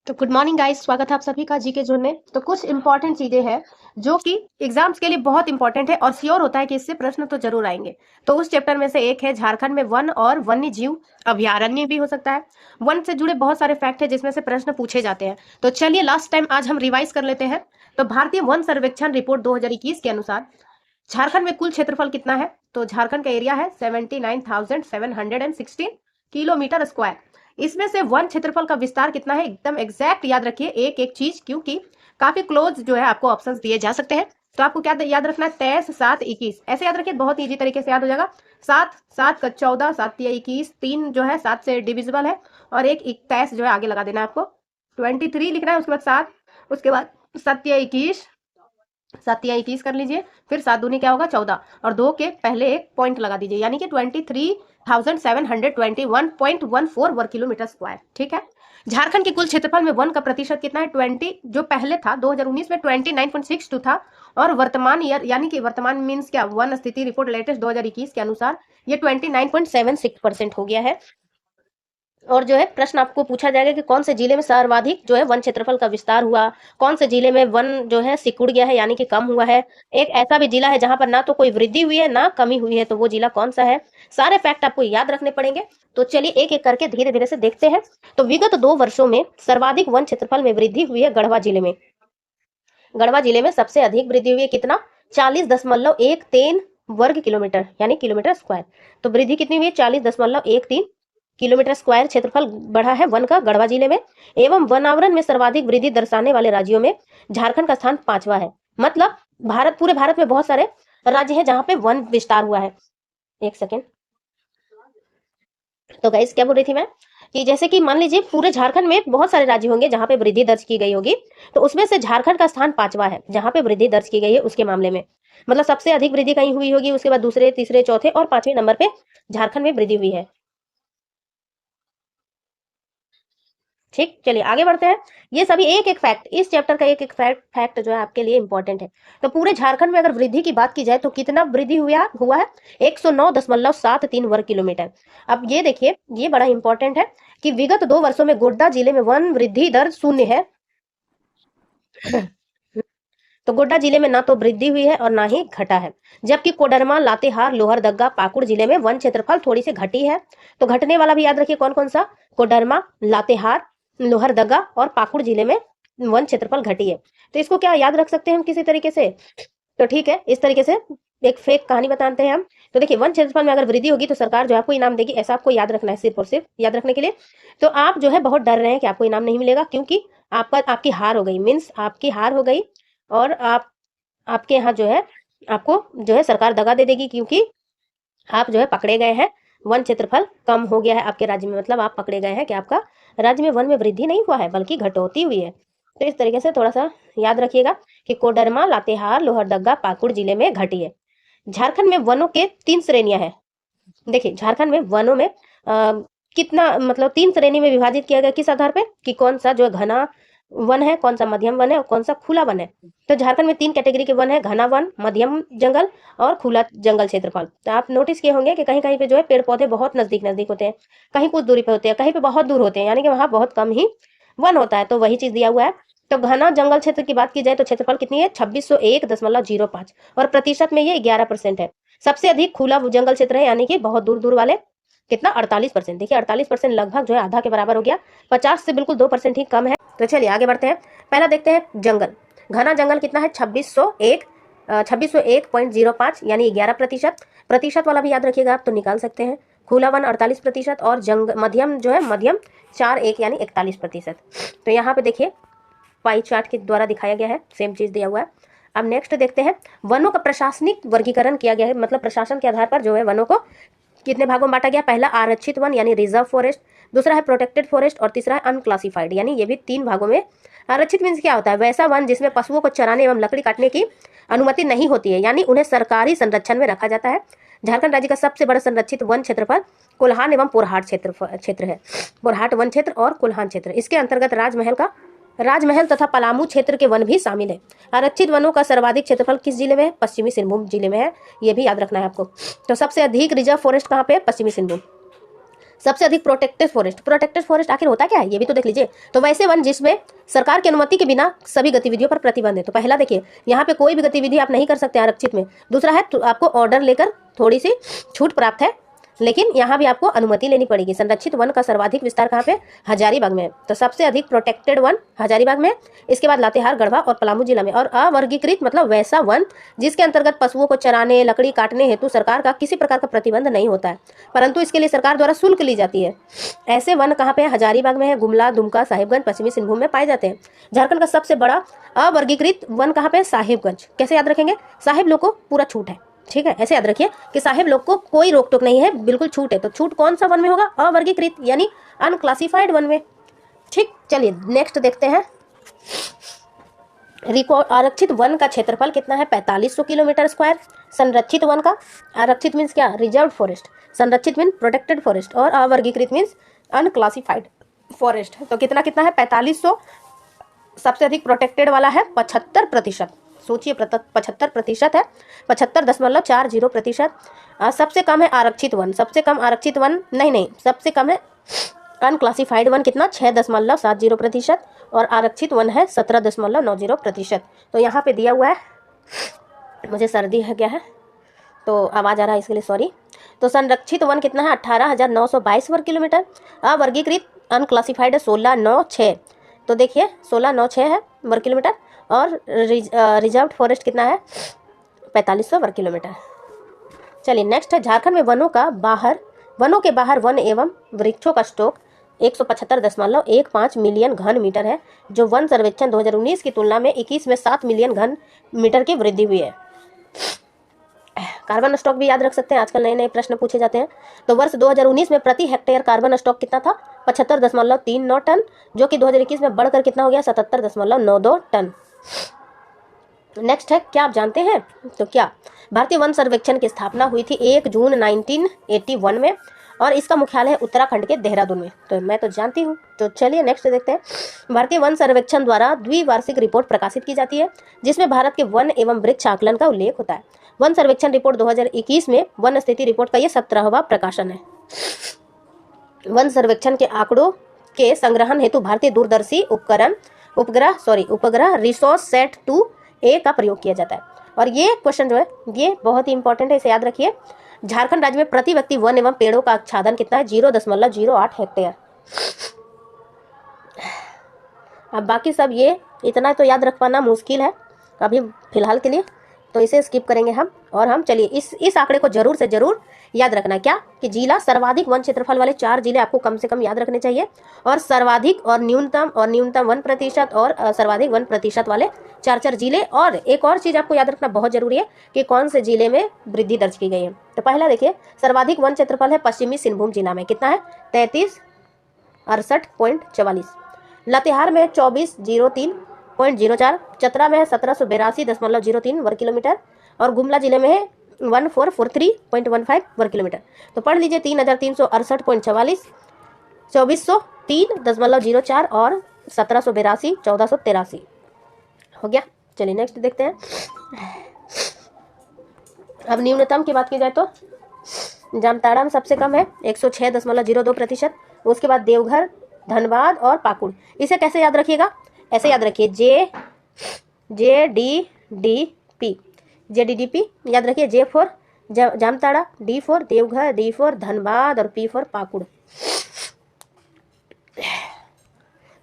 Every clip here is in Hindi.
तो गुड मॉर्निंग गाइस, स्वागत है आप सभी का जीके जोन में। तो कुछ इंपॉर्टेंट चीजें हैं जो कि एग्जाम्स के लिए बहुत इंपॉर्टेंट है और श्योर होता है कि इससे प्रश्न तो जरूर आएंगे। तो उस चैप्टर में से एक है झारखंड में वन और वन्य जीव अभयारण्य भी हो सकता है। वन से जुड़े बहुत सारे फैक्ट है जिसमें से प्रश्न पूछे जाते हैं। तो चलिए लास्ट टाइम आज हम रिवाइज कर लेते हैं। तो भारतीय वन सर्वेक्षण रिपोर्ट 2021 के अनुसार झारखंड में कुल क्षेत्रफल कितना है? तो झारखंड का एरिया है 79,716 किलोमीटर स्क्वायर। इसमें से वन क्षेत्रफल का विस्तार कितना है एकदम एग्जैक्ट याद रखिए एक एक चीज, क्योंकि काफी क्लोज जो है आपको ऑप्शंस दिए जा सकते हैं। तो आपको क्या याद रखना है? 23, 7, 21 ऐसे याद रखिए, बहुत इजी तरीके से याद हो जाएगा। 7, 7 का 14, 7 या 21, 3 जो है 7 से डिविजिबल है और एक 21 जो है आगे लगा देना है आपको। 23 लिखना है, उसके बाद 7, उसके बाद 7 या 21, 7 या 21 कर लीजिए, फिर 7 दूनी क्या होगा 14 और 2 के पहले एक पॉइंट लगा दीजिए, यानी कि 23,721.14 वर्ग किलोमीटर स्क्वायर। ठीक है। झारखंड के कुल क्षेत्रफल में वन का प्रतिशत कितना है? 20, जो पहले था 2019 में 29.62 था और वर्तमान ईयर यानी कि वर्तमान मीन्स क्या, वन स्थिति रिपोर्ट लेटेस्ट 2021 के अनुसार ये 29.76% हो गया है। और जो है प्रश्न आपको पूछा जाएगा कि कौन से जिले में सर्वाधिक जो है वन क्षेत्रफल का विस्तार हुआ, कौन से जिले में वन जो है सिकुड़ गया है यानी कि कम हुआ है। एक ऐसा भी जिला है जहां पर ना तो कोई वृद्धि हुई है ना कमी हुई है, तो वो जिला कौन सा है? सारे फैक्ट आपको याद रखने पड़ेंगे। तो चलिए एक एक करके धीरे धीरे से देखते हैं। तो विगत 2 वर्षों में सर्वाधिक वन क्षेत्रफल में वृद्धि हुई है गढ़वा जिले में। गढ़वा जिले में सबसे अधिक वृद्धि हुई है, कितना? 40.13 वर्ग किलोमीटर यानी किलोमीटर स्क्वायर। तो वृद्धि कितनी हुई है? 40.13 किलोमीटर स्क्वायर क्षेत्रफल बढ़ा है वन का गढ़वा जिले में। एवं वनावरण में सर्वाधिक वृद्धि दर्शाने वाले राज्यों में झारखंड का स्थान 5वां है। मतलब पूरे भारत में बहुत सारे राज्य है जहां पे वन विस्तार हुआ है। एक सेकेंड। तो गाइस क्या बोल रही थी मैं कि जैसे कि मान लीजिए पूरे झारखंड में बहुत सारे राज्य होंगे जहां पे वृद्धि दर्ज की गई होगी, तो उसमें से झारखंड का स्थान 5वां है जहां पे वृद्धि दर्ज की गई है उसके मामले में। मतलब सबसे अधिक वृद्धि कहीं हुई होगी, उसके बाद दूसरे, तीसरे, चौथे और 5वें नंबर पे झारखंड में वृद्धि हुई है। ठीक, चलिए आगे बढ़ते हैं। ये सभी एक एक फैक्ट, इस चैप्टर का एक एक फैक्ट जो है आपके लिए इंपॉर्टेंट है। तो पूरे झारखंड में अगर वृद्धि की बात की जाए तो कितना वृद्धि हुआ है? 109.73 वर्ग किलोमीटर। अब ये देखिए, ये बड़ा इंपॉर्टेंट है कि विगत 2 वर्षों में गोड्डा जिले में वन वृद्धि दर 0 है। तो गोड्डा जिले में ना तो वृद्धि हुई है और ना ही घटा है। जबकि कोडरमा, लातेहार, लोहरदगा, पाकुड़ जिले में वन क्षेत्रफल थोड़ी सी घटी है। तो घटने वाला भी याद रखिए कौन कौन सा? कोडरमा, लातेहार, लोहरदगा और पाकुड़ जिले में वन क्षेत्रफल घटी है। तो इसको क्या याद रख सकते हैं हम किसी तरीके से? तो ठीक है, इस तरीके से एक फेक कहानी बताते हैं हम। तो देखिए, वन क्षेत्रफल में अगर वृद्धि होगी तो सरकार जो है आपको इनाम देगी, ऐसा आपको याद रखना है, सिर्फ और सिर्फ याद रखने के लिए। तो आप जो है बहुत डर रहे हैं कि आपको इनाम नहीं मिलेगा, क्योंकि आपकी हार हो गई, मीन्स आपकी हार हो गई। और आपके यहाँ जो है आपको जो है सरकार दगा दे देगी, क्योंकि आप जो है पकड़े गए हैं, वन क्षेत्रफल कम हो गया है आपके राज्य में। मतलब आप पकड़े गए हैं कि आपका राज्य में वन में वृद्धि नहीं हुआ है बल्कि घटोती हुई है। तो इस तरीके से थोड़ा सा याद रखिएगा कि कोडरमा, लातेहार, लोहरदगा, पाकुड़ जिले में घटी है। झारखंड में वनों के 3 श्रेणियां हैं। देखिए, झारखंड में वनों में कितना, मतलब 3 श्रेणी में विभाजित किया गया, किस आधार पे कि कौन सा जो है घना वन है, कौन सा मध्यम वन है और कौन सा खुला वन है। तो झारखंड में 3 कैटेगरी के वन है, घना वन, मध्यम जंगल और खुला जंगल क्षेत्रफल। तो आप नोटिस किए होंगे कि कहीं कहीं पे जो है पेड़ पौधे बहुत नजदीक नजदीक होते हैं, कहीं कुछ दूरी पे होते हैं, कहीं पे बहुत दूर होते हैं, यानी कि वहां बहुत कम ही वन होता है। तो वही चीज दिया हुआ है। तो घना जंगल क्षेत्र की बात की जाए तो क्षेत्रफल कितनी है? 2601.05 और प्रतिशत में ये 11% है। सबसे अधिक खुला जंगल क्षेत्र है, यानी कि बहुत दूर दूर वाले, कितना? 48%। देखिए 48% लगभग जो है आधा के बराबर हो गया, 50 से बिल्कुल 2% ही कम है। तो चलिए आगे बढ़ते हैं। पहला देखते हैं जंगल। घना जंगल कितना है? 2601.05 यानी 11%। प्रतिशत वाला भी याद रखिएगा आप, तो निकाल सकते हैं। खुला वन 48% और मध्यम जो है मध्यम 41 यानी 41%। तो यहाँ पे देखिए पाई चार्ट के द्वारा दिखाया गया है, सेम चीज दिया हुआ है। अब नेक्स्ट देखते हैं, वनों का प्रशासनिक वर्गीकरण किया गया है, मतलब प्रशासन के आधार पर जो है वनों को कितने भागों में बांटा गया? पहला आरक्षित वन यानी रिजर्व फॉरेस्ट, दूसरा है प्रोटेक्टेड फॉरेस्ट और तीसरा है अनक्लासिफाइड, यानी ये भी 3 भागों में। आरक्षित मीन्स क्या होता है? वैसा वन जिसमें पशुओं को चराने एवं लकड़ी काटने की अनुमति नहीं होती है, यानी उन्हें सरकारी संरक्षण में रखा जाता है। झारखंड राज्य का सबसे बड़ा संरक्षित वन क्षेत्रफल कोल्हान एवं पोरहाट क्षेत्र है। पोरहाट वन क्षेत्र और कोल्हान क्षेत्र, इसके अंतर्गत राजमहल तथा पलामू क्षेत्र के वन भी शामिल है। आरक्षित वनों का सर्वाधिक क्षेत्रफल किस जिले में है? पश्चिमी सिंहभूम जिले में है। ये भी याद रखना है आपको। तो सबसे अधिक रिजर्व फॉरेस्ट कहाँ पे है? पश्चिमी सिंहभूम। सबसे अधिक प्रोटेक्टेड फॉरेस्ट आखिर होता क्या है, ये भी तो देख लीजिए। तो वैसे वन जिसमें सरकार की अनुमति के बिना सभी गतिविधियों पर प्रतिबंध है। तो पहला देखिए, यहाँ पे कोई भी गतिविधि आप नहीं कर सकते आरक्षित में। दूसरा है तो आपको ऑर्डर लेकर थोड़ी सी छूट प्राप्त है, लेकिन यहाँ भी आपको अनुमति लेनी पड़ेगी। संरक्षित वन का सर्वाधिक विस्तार कहाँ पे, हजारीबाग में। तो सबसे अधिक प्रोटेक्टेड वन हजारीबाग में, इसके बाद लातेहार, गढ़वा और पलामू जिला में। और अवर्गीकृत मतलब वैसा वन जिसके अंतर्गत पशुओं को चराने, लकड़ी काटने हेतु सरकार का किसी प्रकार का प्रतिबंध नहीं होता है, परंतु इसके लिए सरकार द्वारा शुल्क ली जाती है। ऐसे वन कहाँ पे है, हजारीबाग में है, गुमला, दुमका, साहिबगंज, पश्चिमी सिंहभूम में पाए जाते हैं। झारखंड का सबसे बड़ा अवर्गीकृत वन कहाँ पे, साहिबगंज। कैसे याद रखेंगे, साहिब लोग को पूरा छूट है, ठीक है। ऐसे याद रखिए कि साहिब लोग को कोई रोक टोक नहीं है, बिल्कुल छूट है। तो छूट कौन सा वन में होगा, अवर्गीकृत यानी अनक्लासिफाइड वन में। ठीक, चलिए नेक्स्ट देखते हैं। आरक्षित वन का क्षेत्रफल कितना है, 4500 किलोमीटर स्क्वायर। संरक्षित वन का, आरक्षित मीन्स क्या, रिजर्व फॉरेस्ट, संरक्षित मीन प्रोटेक्टेड फॉरेस्ट, और अवर्गीकृत मीन्स अनक्लासिफाइड फॉरेस्ट। तो कितना कितना है, 4500। सबसे अधिक प्रोटेक्टेड वाला है 75%। सोचिए 75% है, 75.40%। सबसे कम है आरक्षित वन, सबसे कम आरक्षित वन नहीं, सबसे कम है अनक्लासिफाइड वन, कितना 6.70%। और आरक्षित वन है 17.90%। तो यहाँ पे दिया हुआ है, मुझे सर्दी है क्या है तो आवाज़ आ रहा है, इसके लिए सॉरी। तो संरक्षित वन कितना है, 18,922 वर्ग किलोमीटर। अवर्गीकृत अनक्लासिफाइड है 1696। तो देखिए 1696 है वर्ग किलोमीटर। और रिजर्व फॉरेस्ट कितना है, 4500 वर्ग किलोमीटर। चलिए नेक्स्ट है, झारखंड में वनों के बाहर वन एवं वृक्षों का स्टॉक 175.15 मिलियन घन मीटर है, जो वन सर्वेक्षण 2019 की तुलना में 21 में 7 मिलियन घन मीटर की वृद्धि हुई है। कार्बन स्टॉक भी याद रख सकते हैं, आजकल नए नए प्रश्न पूछे जाते हैं। तो वर्ष 2019 में प्रति हेक्टेयर कार्बन स्टॉक कितना था, 75.39 टन, जो कि 2021 में बढ़कर कितना हो गया, 77.92 टन। नेक्स्ट है, क्या आप जानते हैं, तो क्या भारतीय वन सर्वेक्षण की स्थापना हुई थी 1 जून 1981 में, और इसका मुख्यालय है उत्तराखंड के देहरादून में। तो मैं तो जानती हूँ। तो चलिए नेक्स्ट देखते हैं। भारतीय वन सर्वेक्षण द्वारा द्विवार्षिक रिपोर्ट प्रकाशित की जाती है, जिसमें भारत के वन एवं वृक्ष आकलन का उल्लेख होता है। वन सर्वेक्षण रिपोर्ट 2021 में वन स्थिति रिपोर्ट का यह 17वां प्रकाशन है। वन सर्वेक्षण के आंकड़ों के संग्रहण हेतु भारतीय दूरदर्शी उपग्रह रिसोर्ससेट 2A का प्रयोग किया जाता है। और ये क्वेश्चन जो है ये बहुत ही इंपॉर्टेंट है, इसे याद रखिए। झारखंड राज्य में प्रति व्यक्ति वन एवं पेड़ों का आच्छादन कितना है, 0.08 हेक्टेयर। अब बाकी सब ये इतना तो याद रख पाना मुश्किल है अभी फिलहाल के लिए, तो इसे स्किप करेंगे हम। और हम चलिए इस आंकड़े को जरूर से जरूर याद रखना, क्या कि जिला सर्वाधिक वन क्षेत्रफल वाले 4 जिले आपको कम से कम याद रखने चाहिए, और सर्वाधिक और न्यूनतम 1% और सर्वाधिक 1% वाले 4 जिले। और एक और चीज़ आपको याद रखना बहुत जरूरी है कि कौन से जिले में वृद्धि दर्ज की गई है। तो पहला देखिए, सर्वाधिक वन क्षेत्रफल है पश्चिमी सिंहभूम जिला में, कितना है 3368.44। लातेहार में 2403.04, चतरा में है 1782.03 वर्ग किलोमीटर, और गुमला जिले में है 1443.15 वर्ग किलोमीटर। तो पढ़ लीजिए 3368.44, 2403.04 और 1782 1483 हो गया। चलिए नेक्स्ट देखते हैं। अब न्यूनतम की बात की जाए तो जामताड़ा में सबसे कम है 106.02%। उसके बाद देवघर, धनबाद और पाकुड़। इसे कैसे याद रखिएगा, ऐसे याद रखिए JDDP याद रखिए। J for Jamtara, D for Deoghar, D for Dhanbad और P फॉर पाकुड़।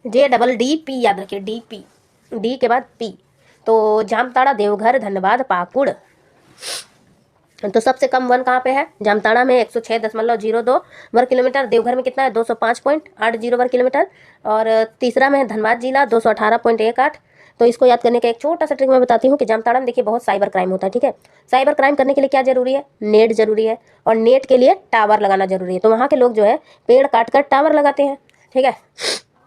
JDDP याद रखिए, DP, D के बाद P। तो जामताड़ा, देवघर, धनबाद, पाकुड़। तो सबसे कम वन कहाँ पे है, जामताड़ा में 106.02 वर्ग किलोमीटर। देवघर में कितना है 205.80 वर्ग किलोमीटर। और तीसरा में है धनबाद जिला 218.18। तो इसको याद करने का एक छोटा सा ट्रिक मैं बताती हूँ कि जामताड़ा में देखिए बहुत साइबर क्राइम होता है, ठीक है। साइबर क्राइम करने के लिए क्या जरूरी है, नेट जरूरी है, और नेट के लिए टावर लगाना जरूरी है। तो वहाँ के लोग जो है पेड़ काट कर टावर लगाते हैं, ठीक है।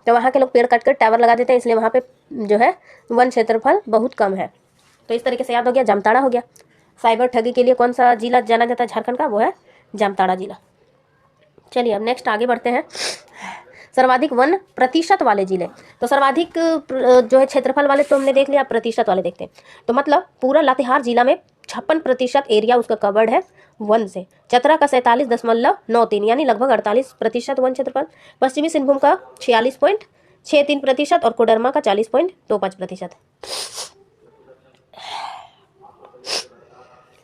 तो वहाँ के लोग पेड़ काट कर टावर लगा देते हैं, इसलिए वहाँ पे जो है वन क्षेत्रफल बहुत कम है। तो इस तरीके से याद हो गया, जामताड़ा हो गया। साइबर ठगी के लिए कौन सा जिला जाना जाता है झारखंड का, वो है जामताड़ा जिला। चलिए अब नेक्स्ट आगे बढ़ते हैं। सर्वाधिक वन प्रतिशत वाले जिले। तो सर्वाधिक जो है क्षेत्रफल वाले तो हमने देख लिया, प्रतिशत वाले देखते हैं। तो मतलब पूरा लातेहार जिला में 56% एरिया उसका कवर्ड है वन से। चतरा का 47.93 यानी लगभग 48% वन क्षेत्रफल। पश्चिमी सिंहभूम का 46.63% और कोडरमा का 40.25%।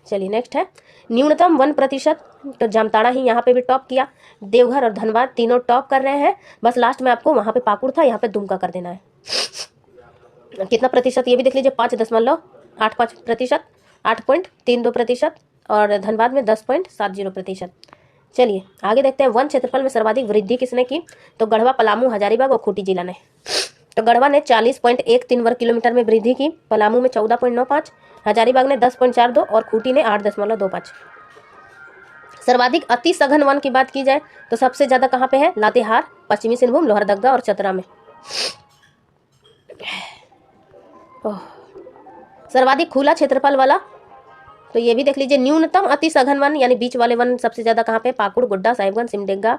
चलिए नेक्स्ट है न्यूनतम 1%। तो जामताड़ा ही यहाँ पे भी टॉप किया, देवघर और धनबाद तीनों टॉप कर रहे हैं। बस लास्ट में आपको वहाँ पे पाकुड़ था, यहाँ पे दुमका कर देना है। कितना प्रतिशत ये भी देख लीजिए, 5.85%, 8.32% और धनबाद में 10.70%। चलिए आगे देखते हैं वन क्षेत्रफल में सर्वाधिक वृद्धि किसने की। तो गढ़वा, पलामू, हजारीबाग और खूंटी जिला ने। तो गढ़वा ने 40.13 वर्ग किलोमीटर में वृद्धि की, पलामू में 14.95, हजारीबाग ने 10.42 और खूंटी ने 8.25। सर्वाधिक अति सघन वन की बात की जाए तो सबसे ज्यादा कहाँ पे है, लातेहार, पश्चिमी सिंहभूम, लोहरदगा और चतरा में। सर्वाधिक खुला क्षेत्रफल वाला तो ये भी देख लीजिए, न्यूनतम अति सघन वन यानी बीच वाले वन सबसे ज्यादा कहाँ पे, पाकुड़, गोड्डा, साहिबगंज, सिमडेगा।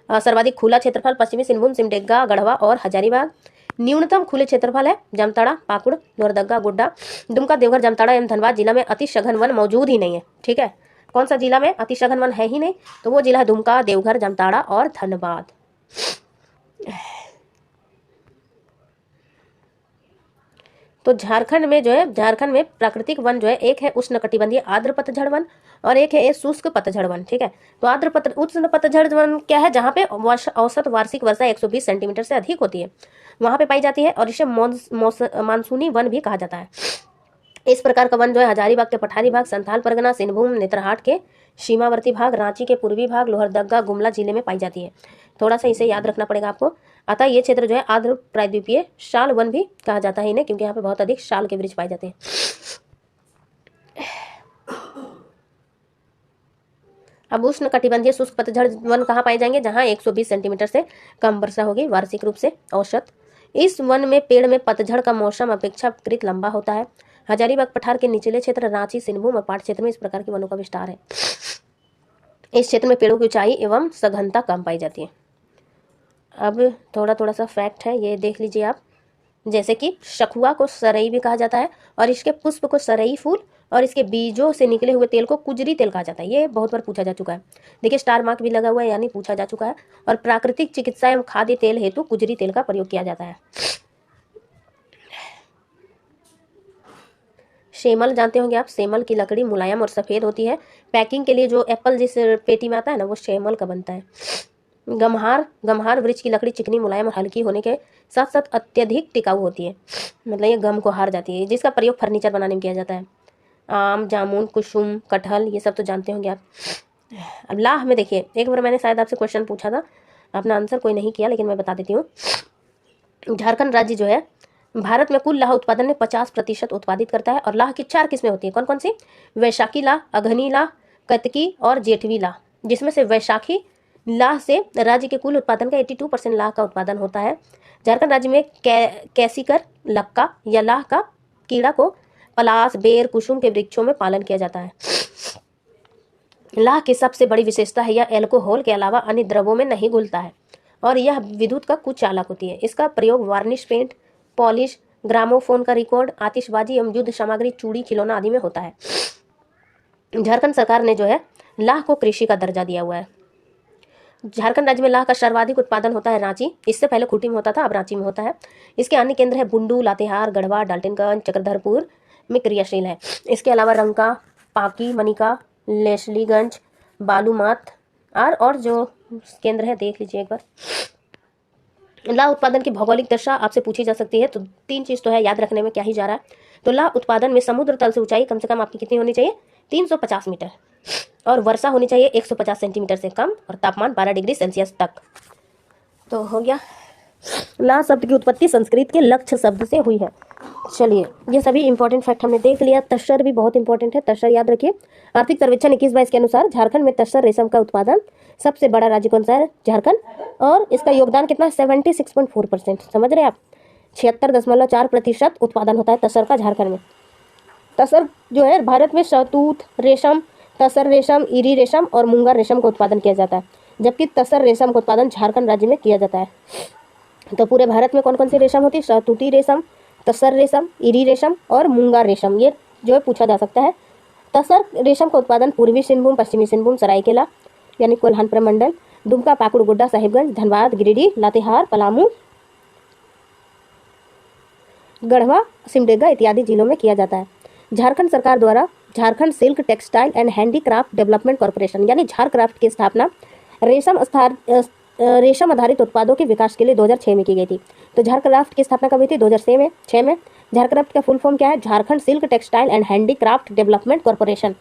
सर्वाधिक खुला क्षेत्रफल पश्चिमी सिंहभूम, सिमडेगा, गढ़वा और हजारीबाग। न्यूनतम खुले क्षेत्रफल है जामताड़ा, पाकुड़, लोहरदगा, गोड्डा, दुमका, देवघर, जामताड़ा एवं धनबाद जिला में अति सघन वन मौजूद ही नहीं है। ठीक है, कौन सा जिला में अति सघन वन है ही नहीं, तो वो जिला है दुमका, देवघर, जामताड़ा और धनबाद। तो झारखंड में जो है, झारखंड में प्राकृतिक वन जो है, एक है उष्णकटिबंधीय आर्द्र पतझड़ वन और एक है शुष्क पतझड़ वन। ठीक है, तो उष्ण पतझड़ वन क्या है, जहाँ पे औसत वार्षिक वर्षा 120 सेंटीमीटर से अधिक होती है, वहां पे पाई जाती है और इसे मानसूनी वन भी कहा जाता है। इस प्रकार का वन जो है हजारीबाग के पठारी भाग, संथाल परगना, सिंहभूम, नेतरहाट के सीमावर्ती भाग, रांची के पूर्वी भाग, लोहरदगा, गुमला जिले में पाई जाती है। थोड़ा सा इसे याद रखना पड़ेगा आपको। अतः ये क्षेत्र जो है आर्द्र प्रायद्वीपीय शाल वन भी कहा जाता है इन्हें, क्योंकि यहाँ पे बहुत अधिक शाल के वृक्ष पाए जाते हैं। अब उष्ण कटिबंधीय शुष्क पतझड़ वन कहाँ पाए जाएंगे, जहाँ 120 सेंटीमीटर से कम वर्षा होगी वार्षिक रूप से औसत। इस वन में पेड़ में पतझड़ का मौसम अपेक्षाकृत लंबा होता है। हजारीबाग पठार के निचले क्षेत्र, रांची, सिंहभूम और पाट क्षेत्र में इस प्रकार के वनों का विस्तार है। इस क्षेत्र में पेड़ों की ऊंचाई एवं सघनता कम पाई जाती है। अब थोड़ा सा फैक्ट है, ये देख लीजिए आप। जैसे कि शखुआ को सरई भी कहा जाता है और इसके पुष्प को सरई फूल और इसके बीजों से निकले हुए तेल को कुजरी तेल कहा जाता है। ये बहुत बार पूछा जा चुका है। देखिए स्टार मार्क भी लगा हुआ है, यानी पूछा जा चुका है। और प्राकृतिक चिकित्सा एवं खाद्य तेल हेतु कुजरी तेल का प्रयोग किया जाता है। सेमल जानते होंगे आप, सेमल की लकड़ी मुलायम और सफ़ेद होती है। पैकिंग के लिए जो एप्पल जिस पेटी में आता है ना, वो सेमल का बनता है। गम्हार वृक्ष की लकड़ी चिकनी, मुलायम और हल्की होने के साथ साथ अत्यधिक टिकाऊ होती है, मतलब ये गम को हार जाती है, जिसका प्रयोग फर्नीचर बनाने में किया जाता है। आम, जामुन, कुसुम, कटहल ये सब तो जानते होंगे आप। अब लाह में देखिए, एक बार मैंने शायद आपसे क्वेश्चन पूछा था, अपना आंसर कोई नहीं किया, लेकिन मैं बता देती हूँ। झारखंड राज्य जो है भारत में कुल लाह उत्पादन में 50% उत्पादित करता है। और लाह की 4 किस्में होती है। कौन कौन सी, वैशाखी लाह, अघनी लाह, कतकी और जेठवी लाह। जिसमें से वैशाखी लाह से राज्य के कुल उत्पादन का 82% लाह का उत्पादन होता है। झारखंड राज्य में कैसिकर, लक्का या लाह का कीड़ा को पलास, बेर, कुसुम के वृक्षों में पालन किया जाता है। लाह की सबसे बड़ी विशेषता है यह एल्कोहल के अलावा अन्य द्रवों में नहीं घुलता है और यह विद्युत का कुचालक होती है। इसका प्रयोग वार्निश पेंट, पॉलिश, ग्रामोफोन का रिकॉर्ड, आतिशबाजी एवं युद्ध सामग्री, चूड़ी, खिलौना आदि में होता है। झारखंड सरकार ने जो है लाह को कृषि का दर्जा दिया हुआ है। झारखंड राज्य में लाह का सर्वाधिक उत्पादन होता है रांची, इससे पहले खूंटी में होता था, अब रांची में होता है। इसके अन्य केंद्र है बुंडू, लातेहार, गढ़वा, डाल्टनगंज, चक्रधरपुर में क्रियाशील है। इसके अलावा रंका, पाकी, मनिका, लेसलीगंज, बालूमाथ और जो केंद्र है देख लीजिए एक बार। लाह उत्पादन की भौगोलिक दशा आपसे पूछी जा सकती है, तो 3 चीज़ तो है, याद रखने में क्या ही जा रहा है। तो लाह उत्पादन में समुद्र तल से ऊंचाई कम से कम आपकी कितनी होनी चाहिए, 350 मीटर, और वर्षा होनी चाहिए 150 सेंटीमीटर से कम, और तापमान 12 डिग्री सेल्सियस तक। तो हो गया। लाह शब्द की उत्पत्ति संस्कृत के लक्ष्य शब्द से हुई है। चलिए ये सभी इंपॉर्टेंट फैक्ट हमने देख लिया। तस्सर भी बहुत इंपॉर्टेंट है, तस्सर याद रखिए। आर्थिक सर्वेक्षण 21-22 के अनुसार झारखंड में तस्सर रेशम का उत्पादन सबसे बड़ा राज्य कौन सा है, झारखंड, और इसका योगदान कितना, 76.4%। समझ रहे आप, 76.4% उत्पादन होता है तस्सर का झारखंड में। तस्सर जो है भारत में शहतूत रेशम, तसर रेशम, इरी रेशम और मूंगा रेशम का उत्पादन किया जाता है, जबकि तसर रेशम का उत्पादन झारखंड राज्य में किया जाता है। तो पूरे भारत में कौन कौन सी रेशम होती है, शहतूती रेशम, तसर रेशम, इरी रेशम और मूंगा रेशम, ये जो है पूछा जा सकता है। तसर रेशम का उत्पादन पूर्वी सिंहभूम, पश्चिमी सिंहभूम, सरायकेला यानी कोल्हान प्रमंडल, दुमका, पाकुड़, गोड्डा, साहिबगंज, धनबाद, गिरिडीह, लातेहार, पलामू, गढ़वा, सिमडेगा इत्यादि जिलों में किया जाता है। झारखंड सरकार द्वारा Jharkhand silk textile and handicraft development corporation यानी झारक्राफ्ट की स्थापना रेशम आधारित उत्पादों के विकास के लिए 2006 में की गई थी। तो झारक्राफ्ट की स्थापना कब हुई थी? 2006 में। झारक्राफ्ट का फुल फॉर्म क्या है? Jharkhand silk textile and handicraft development corporation.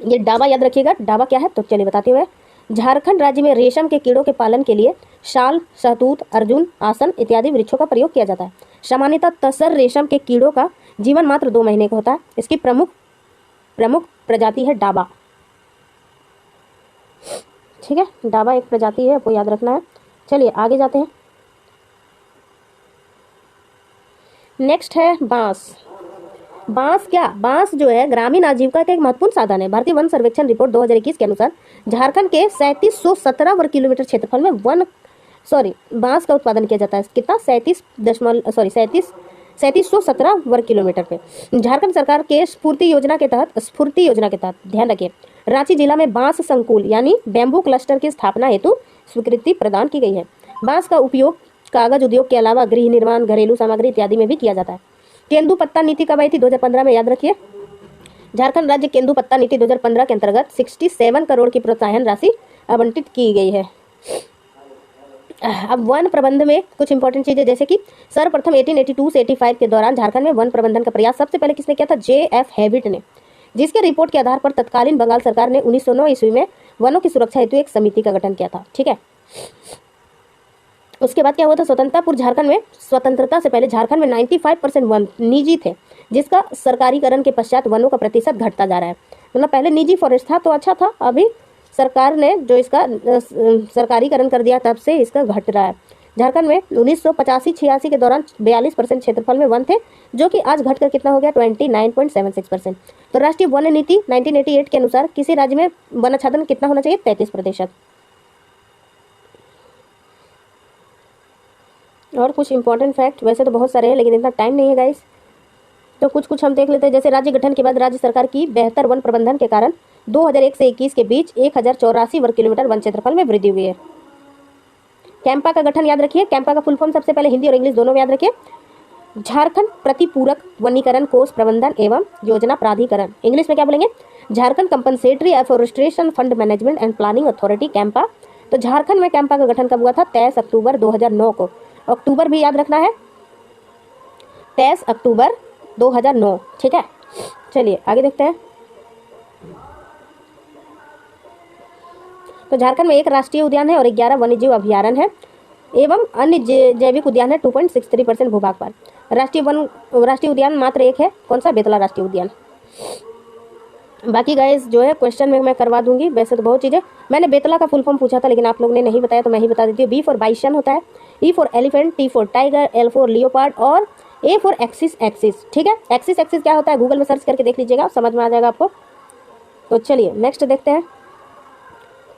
ये डाबा याद रखिएगा, डाबा क्या है तो चलिए बताती हूँ। झारखंड राज्य में रेशम के कीड़ों के पालन के लिए शाल, शहतूत, अर्जुन, आसन इत्यादि वृक्षों का प्रयोग किया जाता है। सामान्यतः तसर रेशम के कीड़ों का जीवन मात्र 2 महीने का होता है। इसकी प्रमुख प्रजाति है डाबा। ठीक है, डाबा एक प्रजाति है, आपको याद रखना है। चलिए आगे जाते हैं। नेक्स्ट है बांस। बांस क्या? बांस जो है ग्रामीण आजीविका का एक महत्वपूर्ण साधन है। भारतीय वन सर्वेक्षण रिपोर्ट 2021 के अनुसार झारखंड के 3717 वर्ग किलोमीटर क्षेत्रफल में बांस का उत्पादन किया जाता है। कितना? 3717 वर्ग किलोमीटर पे। झारखंड सरकार के स्फूर्ति योजना के तहत ध्यान रखिए, रांची जिला में बांस संकुल यानी बैम्बू क्लस्टर की स्थापना हेतु स्वीकृति प्रदान की गई है। बांस का उपयोग कागज उद्योग के अलावा गृह निर्माण, घरेलू सामग्री इत्यादि में भी किया जाता है। तेंदुपत्ता नीति कब आई थी? 2015 में, याद रखिए। झारखंड राज्य तेंदुपत्ता नीति 2015 के अंतर्गत 67 करोड़ की प्रोत्साहन राशि आवंटित की गई है। अब वन प्रबंध में कुछ इंपॉर्टेंट चीजें, जैसे कि सर्वप्रथम 1882 से 85 के दौरान झारखंड में वन प्रबंधन का प्रयास सबसे पहले किसने किया था? JF हेविट ने, जिसके रिपोर्ट के आधार पर तत्कालीन बंगाल सरकार ने 1909 ईस्वी में वनों की सुरक्षा हेतु एक समिति का गठन किया था। ठीक है, उसके बाद क्या हुआ था? झारखंड में स्वतंत्रता से पहले झारखंड में 95% वन निजी थे, जिसका सरकारीकरण के पश्चात वनों का प्रतिशत घटता जा रहा है। मतलब पहले निजी फॉरेस्ट था तो अच्छा था, अभी सरकार ने जो इसका सरकारीकरण कर दिया तब से इसका घट रहा है। झारखंड में 1985-86 के दौरान 42% क्षेत्रफल में वन थे, जो कि आज घटकर कितना हो गया? 29.76%। तो राष्ट्रीय वन नीति 1988 के अनुसार किसी राज्य में वनाच्छादन कितना होना चाहिए? 33%। और कुछ इंपॉर्टेंट फैक्ट, वैसे तो बहुत सारे हैं लेकिन इतना टाइम नहीं है गाइस, तो कुछ हम देख लेते हैं। जैसे राज्य गठन के बाद राज्य सरकार की बेहतर वन प्रबंधन के कारण 2001 से 21 के बीच 1084 वर्ग किलोमीटर वन क्षेत्रफल में वृद्धि हुई है। कैंपा का गठन याद रखिए। कैंपा का फुल फॉर्म सबसे पहले हिंदी और इंग्लिश दोनों में याद रखिए। झारखंड प्रतिपूरक वनीकरण कोष प्रबंधन एवं योजना प्राधिकरण, इंग्लिश में क्या बोलेंगे? Jharkhand compensatory afforestation fund management and planning authority, Campa. तो झारखंड में कैंपा का गठन कब हुआ था? 23 अक्टूबर 2009 को। अक्टूबर भी याद रखना है, 23 अक्टूबर 2009। ठीक है, चलिए आगे देखते हैं। तो झारखंड में एक राष्ट्रीय उद्यान है और 11 वन्यजीव अभयारण्य है एवं अन्य जैविक उद्यान है 2.63% भूभाग पर। राष्ट्रीय उद्यान मात्र एक है, कौन सा? बेतला राष्ट्रीय उद्यान। बाकी गाइस जो है क्वेश्चन में मैं करवा दूंगी। वैसे तो बहुत चीज़ें, मैंने बेतला का फुल फॉर्म पूछा था लेकिन आप लोगों ने नहीं बताया तो मैं ही बता देती हूँ। B फॉर बाइसन होता है, E for elephant, T for tiger, L for leopard और A फॉर एक्सिस। ठीक है, एक्सिस क्या होता है गूगल में सर्च करके देख लीजिएगा, समझ में आ जाएगा आपको। तो चलिए नेक्स्ट देखते हैं।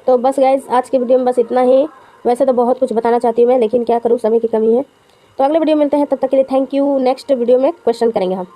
तो बस गाइज आज की वीडियो में बस इतना ही। वैसे तो बहुत कुछ बताना चाहती हूँ मैं, लेकिन क्या करूँ, समय की कमी है। तो अगले वीडियो में मिलते हैं, तब तक के लिए थैंक यू। नेक्स्ट वीडियो में क्वेश्चन करेंगे हम।